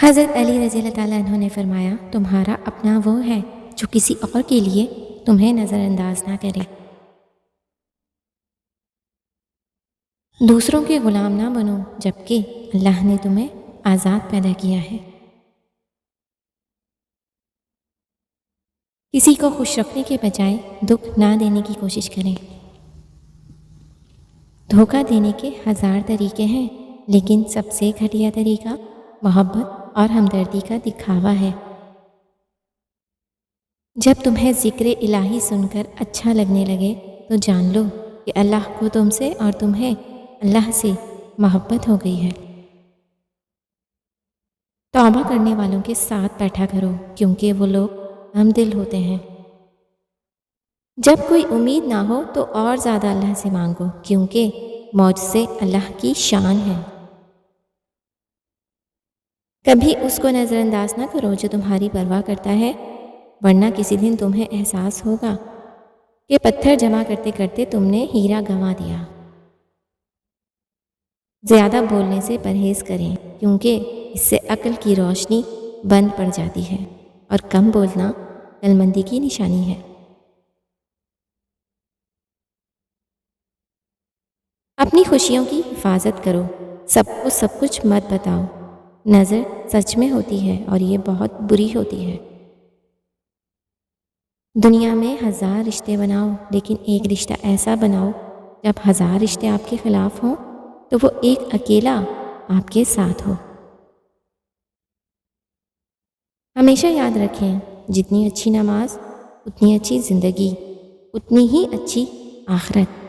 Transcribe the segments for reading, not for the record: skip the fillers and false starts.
حضرت علی رضی اللہ تعالیٰ عنہ نے فرمایا، تمہارا اپنا وہ ہے جو کسی اور کے لیے تمہیں نظر انداز نہ کرے۔ دوسروں کے غلام نہ بنو جبکہ اللہ نے تمہیں آزاد پیدا کیا ہے۔ کسی کو خوش رکھنے کے بجائے دکھ نہ دینے کی کوشش کریں۔ دھوکہ دینے کے 1000 طریقے ہیں، لیکن سب سے گھٹیا طریقہ محبت اور ہمدردی کا دکھاوا ہے۔ جب تمہیں ذکر الہی سن کر اچھا لگنے لگے تو جان لو کہ اللہ کو تم سے اور تمہیں اللہ سے محبت ہو گئی ہے۔ توبہ کرنے والوں کے ساتھ بیٹھا کرو کیونکہ وہ لوگ ہم دل ہوتے ہیں۔ جب کوئی امید نہ ہو تو اور زیادہ اللہ سے مانگو کیونکہ معجزے اللہ کی شان ہے۔ کبھی اس کو نظر انداز نہ کرو جو تمہاری پرواہ کرتا ہے، ورنہ کسی دن تمہیں احساس ہوگا کہ پتھر جمع کرتے کرتے تم نے ہیرا گنوا دیا۔ زیادہ بولنے سے پرہیز کریں کیونکہ اس سے عقل کی روشنی بند پڑ جاتی ہے اور کم بولنا عقل مندی کی نشانی ہے۔ اپنی خوشیوں کی حفاظت کرو، سب کو سب کچھ مت بتاؤ۔ نظر سچ میں ہوتی ہے اور یہ بہت بری ہوتی ہے۔ دنیا میں 1000 رشتے بناؤ لیکن ایک رشتہ ایسا بناؤ جب 1000 رشتے آپ کے خلاف ہوں تو وہ ایک اکیلا آپ کے ساتھ ہو۔ ہمیشہ یاد رکھیں، جتنی اچھی نماز اتنی اچھی زندگی، اتنی ہی اچھی آخرت۔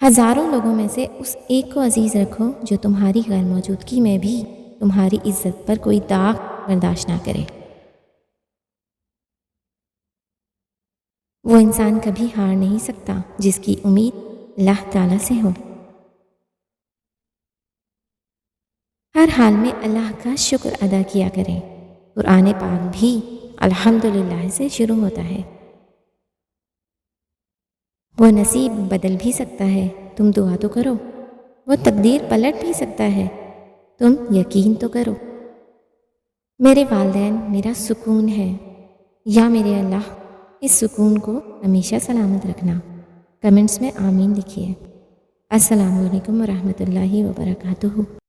ہزاروں لوگوں میں سے اس ایک کو عزیز رکھو جو تمہاری غیر موجودگی میں بھی تمہاری عزت پر کوئی داغ برداشت نہ کرے۔ وہ انسان کبھی ہار نہیں سکتا جس کی امید اللہ تعالیٰ سے ہو۔ ہر حال میں اللہ کا شکر ادا کیا کریں۔ قرآن پاک بھی الحمدللہ سے شروع ہوتا ہے۔ وہ نصیب بدل بھی سکتا ہے، تم دعا تو کرو۔ وہ تقدیر پلٹ بھی سکتا ہے، تم یقین تو کرو۔ میرے والدین میرا سکون ہے، یا میرے اللہ اس سکون کو ہمیشہ سلامت رکھنا۔ کمنٹس میں آمین لکھیے۔ السلام علیکم ورحمۃ اللہ وبرکاتہ۔